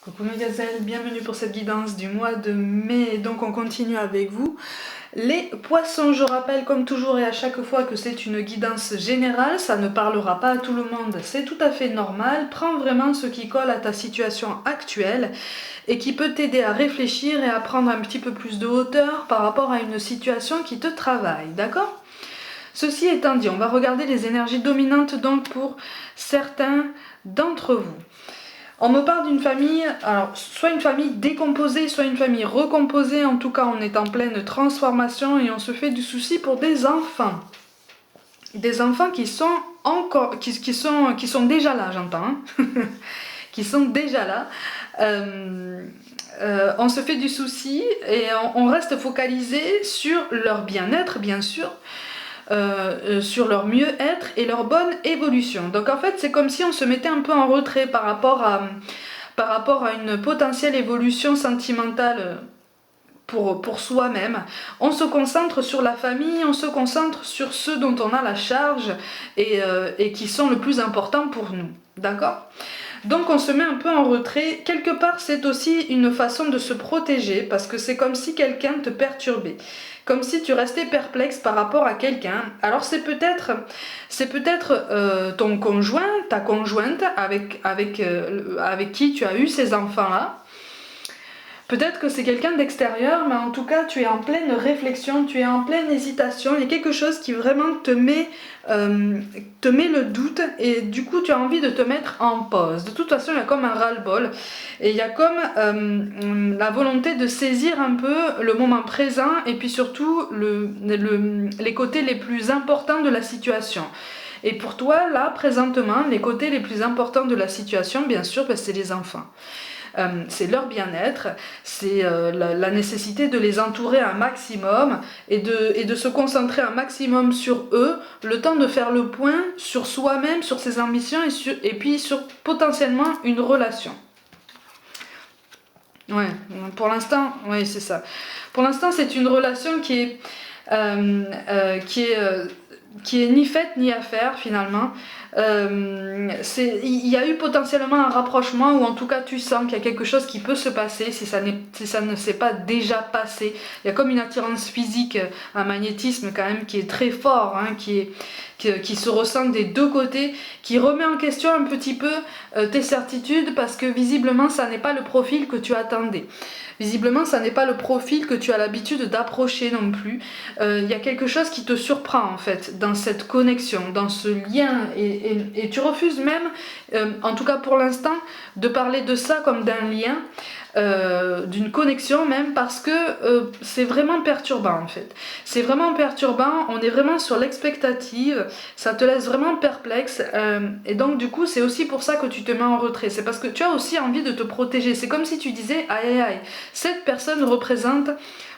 Coucou mes gazelles, bienvenue pour cette guidance du mois de mai. Donc on continue avec vous. Les poissons, je rappelle comme toujours et à chaque fois que c'est une guidance générale, ça ne parlera pas à tout le monde, c'est tout à fait normal. Prends vraiment ce qui colle à ta situation actuelle et qui peut t'aider à réfléchir et à prendre un petit peu plus de hauteur par rapport à une situation qui te travaille, d'accord ? Ceci étant dit, on va regarder les énergies dominantes donc pour certains d'entre vous. On me parle d'une famille, alors soit une famille décomposée, soit une famille recomposée. En tout cas, on est en pleine transformation et on se fait du souci pour des enfants. Des enfants qui sont encore, qui sont déjà là, j'entends, hein qui sont déjà là. On se fait du souci et on reste focalisé sur leur bien-être, bien sûr. Sur leur mieux-être et leur bonne évolution. Donc en fait, c'est comme si on se mettait un peu en retrait par rapport à une potentielle évolution sentimentale pour soi-même. On se concentre sur la famille, on se concentre sur ceux dont on a la charge et qui sont le plus importants pour nous. D'accord ? Donc on se met un peu en retrait. Quelque part, c'est aussi une façon de se protéger parce que c'est comme si quelqu'un te perturbait. Comme si tu restais perplexe par rapport à quelqu'un. Alors c'est peut-être ton conjoint, ta conjointe avec qui tu as eu ces enfants-là. Peut-être que c'est quelqu'un d'extérieur, mais en tout cas tu es en pleine réflexion, tu es en pleine hésitation. Il y a quelque chose qui vraiment te met le doute et du coup tu as envie de te mettre en pause. De toute façon il y a comme un ras-le-bol et il y a comme la volonté de saisir un peu le moment présent et puis surtout les côtés les plus importants de la situation. Et pour toi là présentement les côtés les plus importants de la situation bien sûr c'est les enfants. C'est leur bien-être, c'est la nécessité de les entourer un maximum et de se concentrer un maximum sur eux, le temps de faire le point sur soi-même, sur ses ambitions et puis sur potentiellement une relation. Ouais, pour l'instant, oui c'est ça. Pour l'instant c'est une relation qui est ni faite ni à faire finalement. Il y a eu potentiellement un rapprochement ou en tout cas tu sens qu'il y a quelque chose qui peut se passer si ça ne s'est pas déjà passé. Il y a comme une attirance physique, un magnétisme quand même qui est très fort, hein, qui se ressent des deux côtés, qui remet en question un petit peu tes certitudes parce que visiblement ça n'est pas le profil que tu attendais. Visiblement, ça n'est pas le profil que tu as l'habitude d'approcher non plus. Il y a quelque chose qui te surprend en fait dans cette connexion, dans ce lien et tu refuses même, en tout cas pour l'instant, de parler de ça comme d'un lien, d'une connexion même parce que c'est vraiment perturbant en fait. C'est vraiment perturbant, on est vraiment sur l'expectative, ça te laisse vraiment perplexe et donc du coup c'est aussi pour ça que tu te mets en retrait. C'est parce que tu as aussi envie de te protéger. C'est comme si tu disais aïe aïe aïe, cette personne représente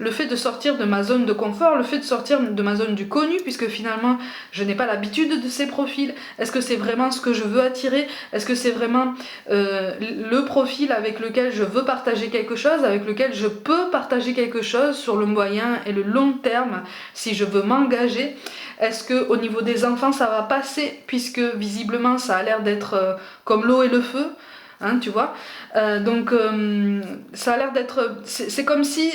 le fait de sortir de ma zone de confort, le fait de sortir de ma zone du connu, puisque finalement je n'ai pas l'habitude de ces profils. Est-ce que c'est vraiment ce que je veux attirer? Est-ce que c'est vraiment le profil avec lequel je veux partager quelque chose, avec lequel je peux partager quelque chose sur le moyen et le long terme si je veux m'engager? Est-ce qu'au niveau des enfants ça va passer, puisque visiblement ça a l'air d'être comme l'eau et le feu? Hein, tu vois, donc ça a l'air d'être, c'est comme si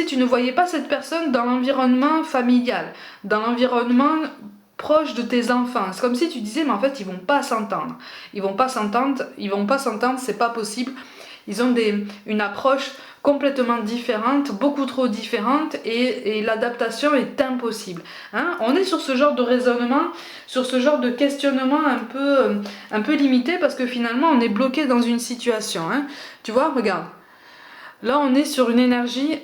tu ne voyais pas cette personne dans l'environnement familial, dans l'environnement proche de tes enfants. C'est comme si tu disais mais en fait ils vont pas s'entendre, c'est pas possible. Ils ont une approche complètement différente, beaucoup trop différente et l'adaptation est impossible. Hein, on est sur ce genre de raisonnement, sur ce genre de questionnement un peu limité parce que finalement on est bloqué dans une situation. Hein. Tu vois, regarde. Là on est sur une énergie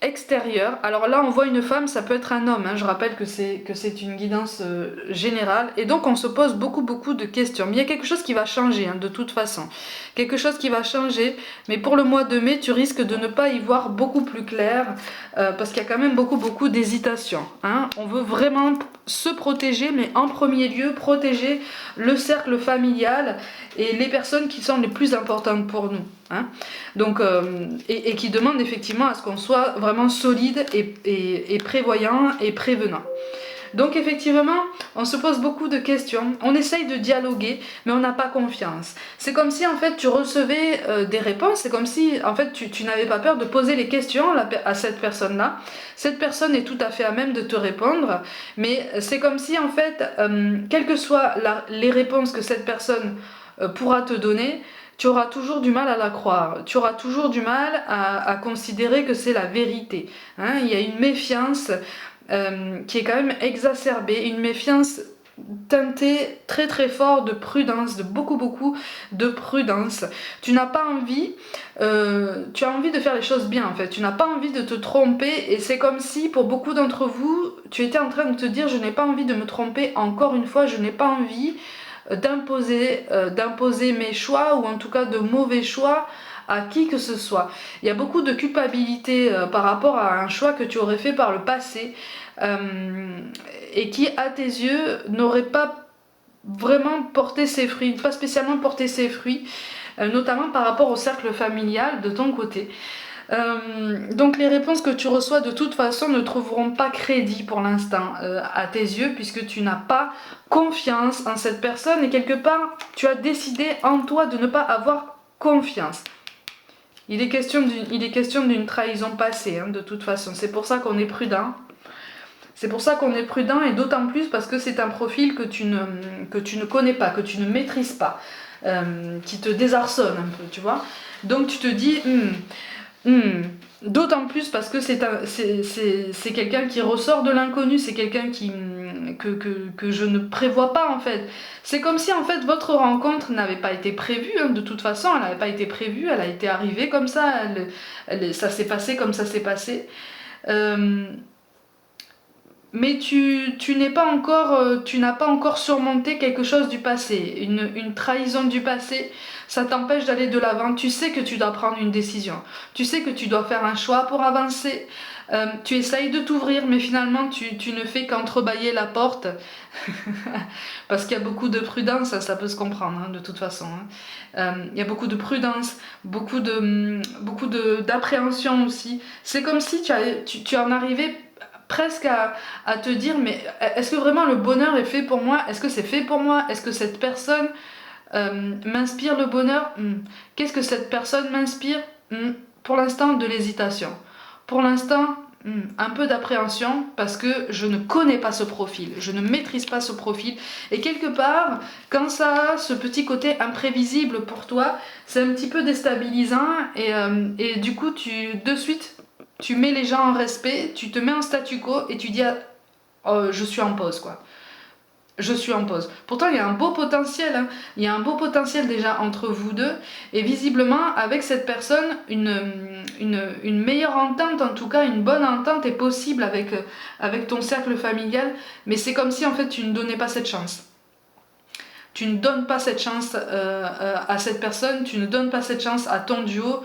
extérieure. Alors là on voit une femme, ça peut être un homme, hein. Je rappelle que c'est une guidance générale et donc on se pose beaucoup de questions. Mais il y a quelque chose qui va changer hein, de toute façon. Quelque chose qui va changer, mais pour le mois de mai tu risques de ne pas y voir beaucoup plus clair parce qu'il y a quand même beaucoup d'hésitation. Hein. On veut vraiment se protéger, mais en premier lieu protéger le cercle familial et les personnes qui sont les plus importantes pour nous. Hein. Donc, et qui demandent effectivement à ce qu'on soit vraiment solide et prévoyant et prévenant. Donc effectivement, on se pose beaucoup de questions, on essaye de dialoguer, mais on n'a pas confiance. C'est comme si en fait tu recevais des réponses, c'est comme si en fait tu n'avais pas peur de poser les questions à cette personne-là. Cette personne est tout à fait à même de te répondre, mais c'est comme si en fait, quelles que soient les réponses que cette personne pourra te donner, tu auras toujours du mal à la croire, tu auras toujours du mal à considérer que c'est la vérité. Hein, il y a une méfiance qui est quand même exacerbée, une méfiance teintée très très fort de prudence, de beaucoup de prudence. Tu n'as pas envie, tu as envie de faire les choses bien en fait, tu n'as pas envie de te tromper et c'est comme si pour beaucoup d'entre vous, tu étais en train de te dire je n'ai pas envie de me tromper encore une fois, je n'ai pas envie d'imposer mes choix ou en tout cas de mauvais choix à qui que ce soit. Il y a beaucoup de culpabilité par rapport à un choix que tu aurais fait par le passé et qui à tes yeux n'aurait pas vraiment porté ses fruits, pas spécialement porté ses fruits, notamment par rapport au cercle familial de ton côté. Donc les réponses que tu reçois de toute façon ne trouveront pas crédit pour l'instant à tes yeux puisque tu n'as pas confiance en cette personne et quelque part tu as décidé en toi de ne pas avoir confiance. Il est question d'une trahison passée de toute façon, c'est pour ça qu'on est prudent. C'est pour ça qu'on est prudent et d'autant plus parce que c'est un profil que tu ne connais pas, que tu ne maîtrises pas, qui te désarçonne un peu, tu vois. Donc tu te dis... D'autant plus parce que c'est quelqu'un qui ressort de l'inconnu, c'est quelqu'un que je ne prévois pas en fait. C'est comme si en fait votre rencontre n'avait pas été prévue, de toute façon elle n'avait pas été prévue, elle a été arrivée comme ça, ça s'est passé comme ça s'est passé. Mais tu n'as pas encore surmonté quelque chose du passé, une trahison du passé, ça t'empêche d'aller de l'avant, tu sais que tu dois prendre une décision, tu sais que tu dois faire un choix pour avancer, tu essayes de t'ouvrir mais finalement tu ne fais qu'entrebâiller la porte, parce qu'il y a beaucoup de prudence, ça peut se comprendre de toute façon, il y a beaucoup de prudence, beaucoup d'appréhension aussi, c'est comme si tu en arrivais presque à te dire mais est-ce que vraiment le bonheur est fait pour moi, est-ce que c'est fait pour moi, est-ce que cette personne m'inspire le bonheur, qu'est-ce que cette personne m'inspire, pour l'instant de l'hésitation, pour l'instant un peu d'appréhension parce que je ne connais pas ce profil, je ne maîtrise pas ce profil et quelque part quand ça a ce petit côté imprévisible pour toi c'est un petit peu déstabilisant et du coup de suite tu mets les gens en respect, tu te mets en statu quo et tu dis oh, je suis en pause quoi. Je suis en pause. Pourtant il y a un beau potentiel, il y a un beau potentiel déjà entre vous deux et visiblement avec cette personne une meilleure entente, en tout cas une bonne entente est possible avec ton cercle familial, mais c'est comme si en fait tu ne donnais pas cette chance. Tu ne donnes pas cette chance à cette personne, tu ne donnes pas cette chance à ton duo.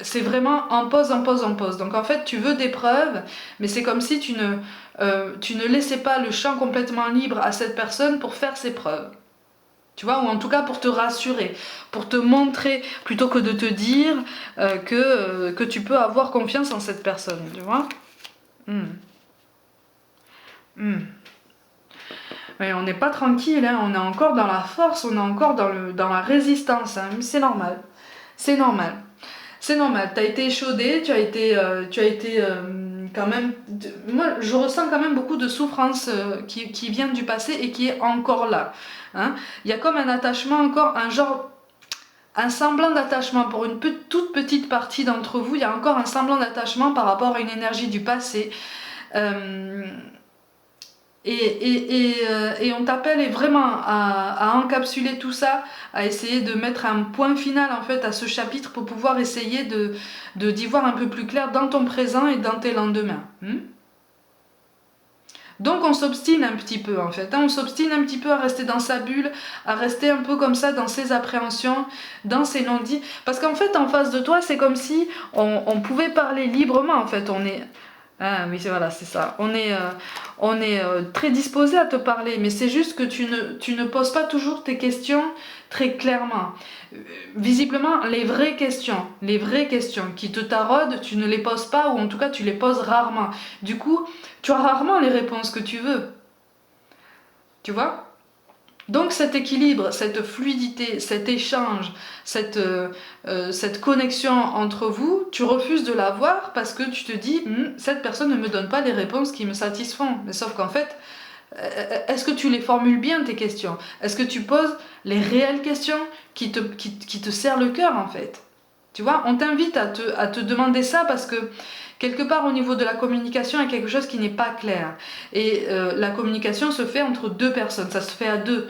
C'est vraiment en pause, en pause, en pause. Donc en fait, tu veux des preuves, mais c'est comme si tu ne laissais pas le champ complètement libre à cette personne pour faire ses preuves. Tu vois, ou en tout cas pour te rassurer, pour te montrer, plutôt que de te dire que tu peux avoir confiance en cette personne, tu vois. Mais on n'est pas tranquille, on est encore dans la force, on est encore dans la résistance, c'est normal. C'est normal. C'est normal, tu as été échaudé, tu as été quand même... Moi, je ressens quand même beaucoup de souffrance qui vient du passé et qui est encore là. Il y a comme un attachement encore, un semblant d'attachement pour une toute petite partie d'entre vous, il y a encore un semblant d'attachement par rapport à une énergie du passé. Et on t'appelle vraiment à encapsuler tout ça, à essayer de mettre un point final en fait à ce chapitre pour pouvoir essayer d'y voir un peu plus clair dans ton présent et dans tes lendemains. Donc on s'obstine un petit peu en fait, on s'obstine un petit peu à rester dans sa bulle, à rester un peu comme ça dans ses appréhensions, dans ses non-dits, parce qu'en fait en face de toi c'est comme si on pouvait parler librement en fait, Ah oui, voilà, c'est ça. On est très disposé à te parler, mais c'est juste que tu ne poses pas toujours tes questions très clairement. Visiblement, les vraies questions qui te taraudent, tu ne les poses pas, ou en tout cas tu les poses rarement. Du coup, tu as rarement les réponses que tu veux. Tu vois? Donc cet équilibre, cette fluidité, cet échange, cette connexion entre vous, tu refuses de l'avoir parce que tu te dis cette personne ne me donne pas les réponses qui me satisfont. Mais sauf qu'en fait, est-ce que tu les formules bien tes questions? Est-ce que tu poses les réelles questions qui te serrent le cœur en fait? Tu vois, on t'invite à te demander ça parce que quelque part au niveau de la communication, il y a quelque chose qui n'est pas clair. Et la communication se fait entre deux personnes, ça se fait à deux.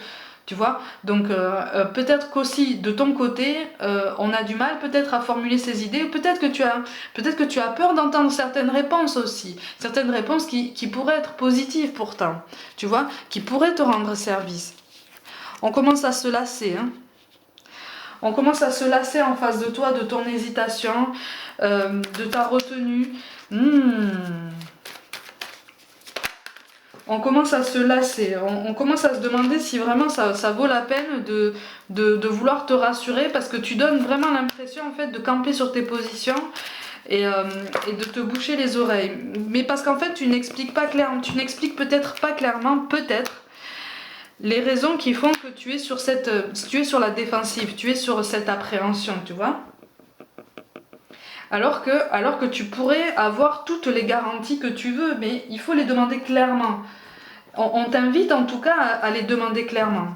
Tu vois, donc peut-être qu'aussi de ton côté, on a du mal peut-être à formuler ses idées, peut-être que tu as peur d'entendre certaines réponses aussi, certaines réponses qui pourraient être positives pourtant, tu vois, qui pourraient te rendre service. On commence à se lasser, hein. On commence à se lasser en face de toi, de ton hésitation, de ta retenue. On commence à se lasser, on commence à se demander si vraiment ça vaut la peine de vouloir te rassurer parce que tu donnes vraiment l'impression en fait de camper sur tes positions et de te boucher les oreilles. Mais parce qu'en fait tu n'expliques peut-être pas clairement, peut-être, les raisons qui font que tu es sur la défensive, tu es sur cette appréhension, tu vois. Alors que tu pourrais avoir toutes les garanties que tu veux, mais il faut les demander clairement. On t'invite en tout cas à les demander clairement.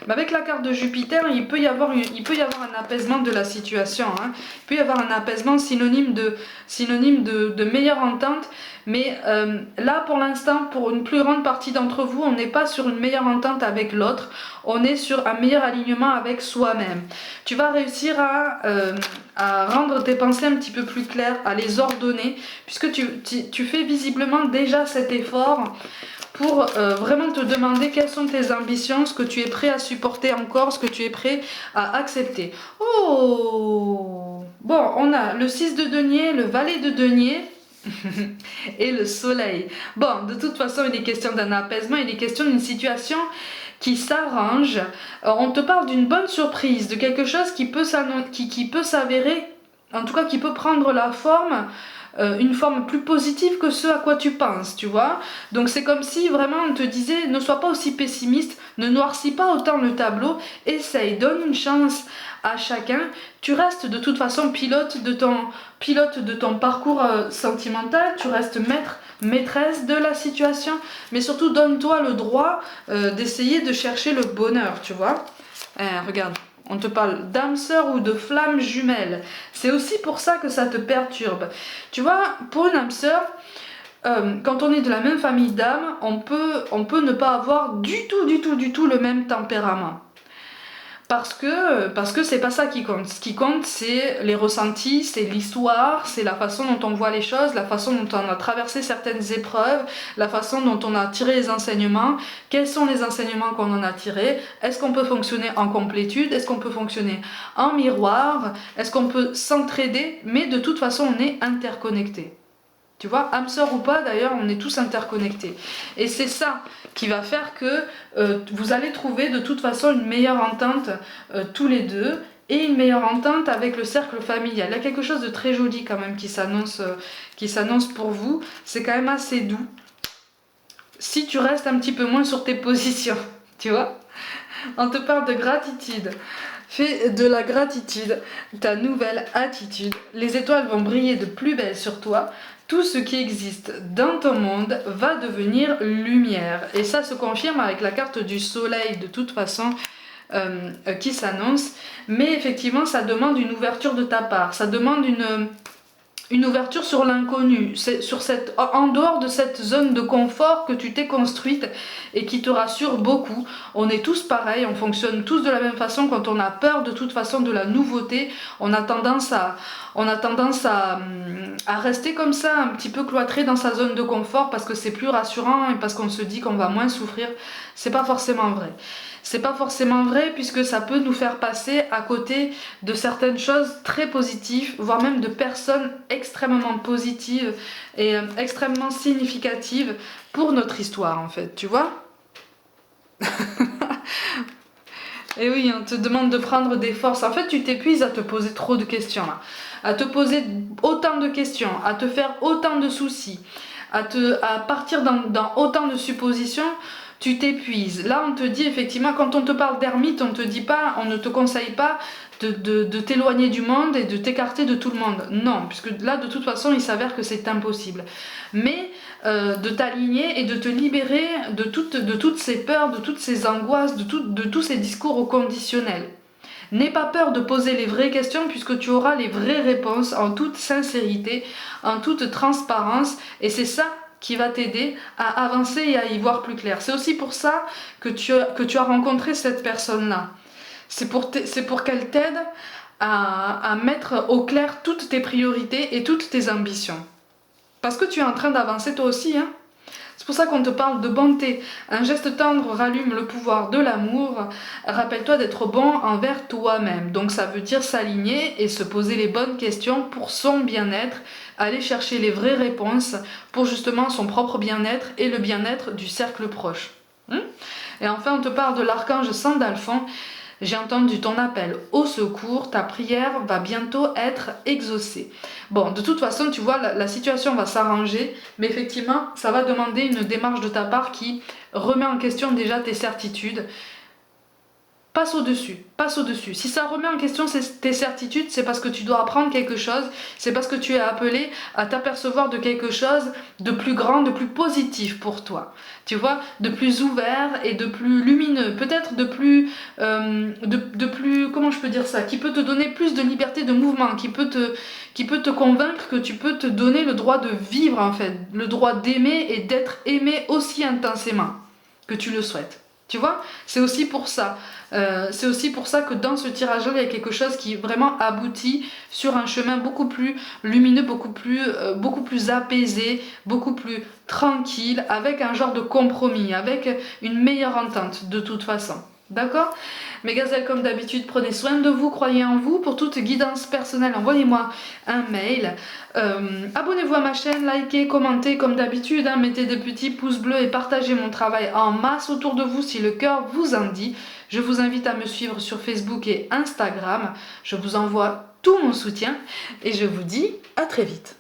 Mais avec la carte de Jupiter, il peut y avoir un apaisement de la situation. Hein. Il peut y avoir un apaisement synonyme de meilleure entente. Mais là, pour l'instant, pour une plus grande partie d'entre vous, on n'est pas sur une meilleure entente avec l'autre. On est sur un meilleur alignement avec soi-même. Tu vas réussir à rendre tes pensées un petit peu plus claires, à les ordonner, puisque tu fais visiblement déjà cet effort pour vraiment te demander quelles sont tes ambitions, ce que tu es prêt à supporter encore, ce que tu es prêt à accepter. Oh! Bon, on a le 6 de denier, le valet de denier et le soleil. Bon, de toute façon, il est question d'un apaisement, il est question d'une situation qui s'arrange. On te parle d'une bonne surprise, de quelque chose qui peut s'avérer, en tout cas qui peut prendre la forme une forme plus positive que ce à quoi tu penses, tu vois. Donc c'est comme si vraiment on te disait ne sois pas aussi pessimiste, ne noircis pas autant le tableau, essaye, donne une chance à chacun. Tu restes de toute façon pilote de ton parcours sentimental, tu restes maîtresse de la situation, mais surtout donne-toi le droit d'essayer de chercher le bonheur, tu vois. Regarde. On te parle d'âme sœur ou de flamme jumelle. C'est aussi pour ça que ça te perturbe. Tu vois, pour une âme sœur, quand on est de la même famille d'âmes, on peut ne pas avoir du tout le même tempérament. Parce que c'est pas ça qui compte. Ce qui compte, c'est les ressentis, c'est l'histoire, c'est la façon dont on voit les choses, la façon dont on a traversé certaines épreuves, la façon dont on a tiré les enseignements. Quels sont les enseignements qu'on en a tirés? Est-ce qu'on peut fonctionner en complétude? Est-ce qu'on peut fonctionner en miroir? Est-ce qu'on peut s'entraider? Mais de toute façon, on est interconnectés. Tu vois, âme sœur ou pas, d'ailleurs, on est tous interconnectés. Et c'est ça qui va faire que vous allez trouver de toute façon une meilleure entente tous les deux et une meilleure entente avec le cercle familial. Il y a quelque chose de très joli quand même qui s'annonce pour vous. C'est quand même assez doux. Si tu restes un petit peu moins sur tes positions, tu vois. On te parle de gratitude. Fais de la gratitude ta nouvelle attitude. Les étoiles vont briller de plus belle sur toi. Tout ce qui existe dans ton monde va devenir lumière. Et ça se confirme avec la carte du soleil de toute façon qui s'annonce. Mais effectivement, ça demande une ouverture de ta part. Ça demande une ouverture sur l'inconnu, en dehors de cette zone de confort que tu t'es construite et qui te rassure beaucoup. On est tous pareils, on fonctionne tous de la même façon. Quand on a peur de toute façon de la nouveauté, on a tendance à rester comme ça, un petit peu cloîtré dans sa zone de confort parce que c'est plus rassurant et parce qu'on se dit qu'on va moins souffrir. C'est pas forcément vrai. C'est pas forcément vrai puisque ça peut nous faire passer à côté de certaines choses très positives, voire même de personnes extrêmement positives et extrêmement significatives pour notre histoire en fait, tu vois. Et oui, on te demande de prendre des forces. En fait, tu t'épuises à te poser trop de questions là. À te poser autant de questions, à te faire autant de soucis, à partir dans autant de suppositions, tu t'épuises. Là, on te dit effectivement, quand on te parle d'ermite, on te dit pas, on ne te conseille pas de t'éloigner du monde et de t'écarter de tout le monde. Non, puisque là, de toute façon, il s'avère que c'est impossible. Mais de t'aligner et de te libérer de toutes ces peurs, de toutes ces angoisses, de tous ces discours au conditionnel. N'aie pas peur de poser les vraies questions puisque tu auras les vraies réponses en toute sincérité, en toute transparence et c'est ça qui va t'aider à avancer et à y voir plus clair. C'est aussi pour ça que tu as rencontré cette personne-là. C'est pour qu'elle t'aide à mettre au clair toutes tes priorités et toutes tes ambitions. Parce que tu es en train d'avancer toi aussi, hein. C'est pour ça qu'on te parle de bonté. Un geste tendre rallume le pouvoir de l'amour. Rappelle-toi d'être bon envers toi-même. Donc ça veut dire s'aligner et se poser les bonnes questions pour son bien-être, aller chercher les vraies réponses pour justement son propre bien-être et le bien-être du cercle proche. Et enfin, on te parle de l'archange Sandalphon. J'ai entendu ton appel au secours, ta prière va bientôt être exaucée. Bon, de toute façon, tu vois, la situation va s'arranger, mais effectivement, ça va demander une démarche de ta part qui remet en question déjà tes certitudes. Passe au-dessus, passe au-dessus. Si ça remet en question tes certitudes, c'est parce que tu dois apprendre quelque chose, c'est parce que tu es appelé à t'apercevoir de quelque chose de plus grand, de plus positif pour toi. Tu vois, de plus ouvert et de plus lumineux, peut-être de plus, comment je peux dire ça, qui peut te donner plus de liberté de mouvement, qui peut te convaincre que tu peux te donner le droit de vivre en fait, le droit d'aimer et d'être aimé aussi intensément que tu le souhaites. Tu vois, c'est aussi pour ça. C'est aussi pour ça que dans ce tirage-là, il y a quelque chose qui vraiment aboutit sur un chemin beaucoup plus lumineux, beaucoup plus apaisé, beaucoup plus tranquille, avec un genre de compromis, avec une meilleure entente de toute façon. D'accord? Mes gazelles, comme d'habitude, prenez soin de vous, croyez en vous. Pour toute guidance personnelle, envoyez-moi un mail. Abonnez-vous à ma chaîne, likez, commentez comme d'habitude, hein, mettez des petits pouces bleus et partagez mon travail en masse autour de vous si le cœur vous en dit. Je vous invite à me suivre sur Facebook et Instagram. Je vous envoie tout mon soutien et je vous dis à très vite.